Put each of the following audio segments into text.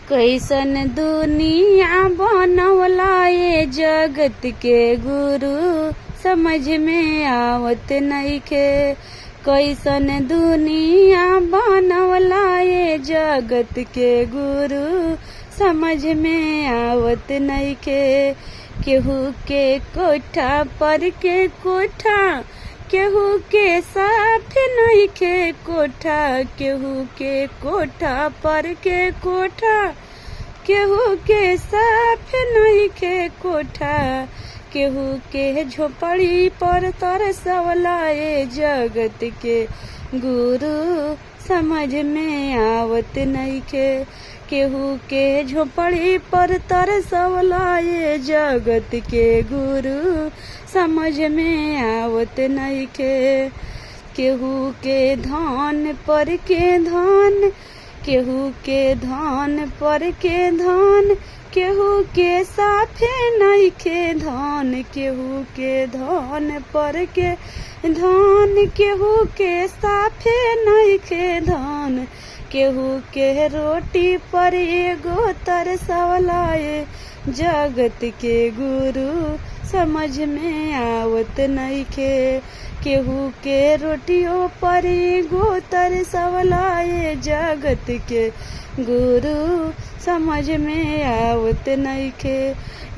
कैसन दुनिया बनवला ये जगत के गुरु समझ में आवत नइखे। कैसन दुनिया बनवला ये जगत के गुरु समझ में आवत नइखे। केहू के कोठा पर के कोठा, केहू के साथ नइखे कोठा, केहू के कोठा पर के कोठा, केहू के साथ नइखे कोठा, केहू के झोपड़ी पर तरसवला ये जगत के गुरु समझ में आवत नइखे। केहू के झोपड़ी पर तरसवला ये जगत के गुरु समझ में आवत नइखे। केहू के धान पर के धान, केहू के धान पर के धान, केहू के साफे नइखे धान, केहू के धान पर के धान, केहू के साफे नइखे धान, केहू के रोटी पर एगो तरसवला ये जगत के गुरु समझ में आवत नइखे। केहू के रोटियों पर एगो तरसवला ये जगत के गुरु समझ में आवत नइखे।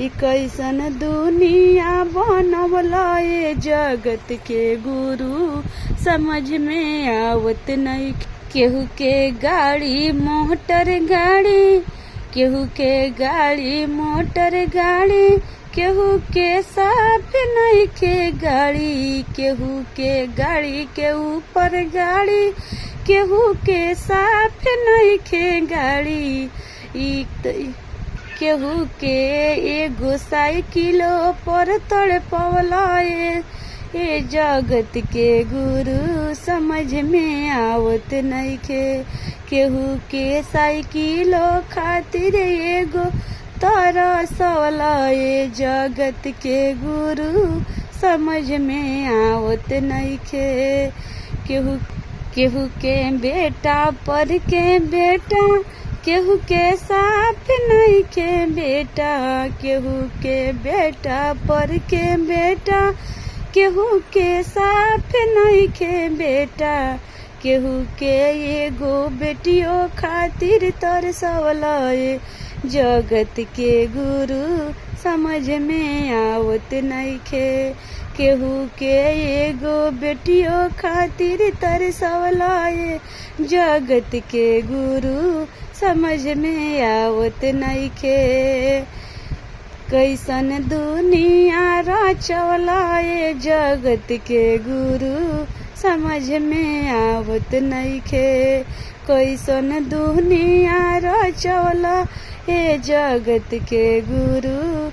ई कैसन दुनिया बनवला ये जगत के गुरु समझ में आवत नइखे। केहू के गाड़ी मोटर गाड़ी, केहू के गाड़ी मोटर गाड़ी, केहू के साफ नइखे गाड़ी, केहू के गाड़ी के ऊपर गाड़ी, केहू के साफ नइखे गाड़ी। केहू के एगो साइकिलो पर तड़पवला ये जगत के गुरु समझ में आवत नइखे। केहू के साइकिलो खातिर एगो तरसवला ये जगत के गुरु समझ में आवत नइखे। केहू के बेटा पर के बेटा, केहू के साफ नइखे बेटा, केहू के बेटा पर के बेटा, केहू के साफ नइखे बेटा, केहू के एगो बेटियों खातिर तरसवला ये जगत के गुरु समझ में आवत नइखे। केहू के एगो बेटियों खातिर तरसवला ये जगत के गुरु समझ में आवत नइखे। कैसन दुनिया रचवला ये जगत के गुरु समझ में आवत नइखे। कैसन दुनिया रचवला ये जगत के गुरु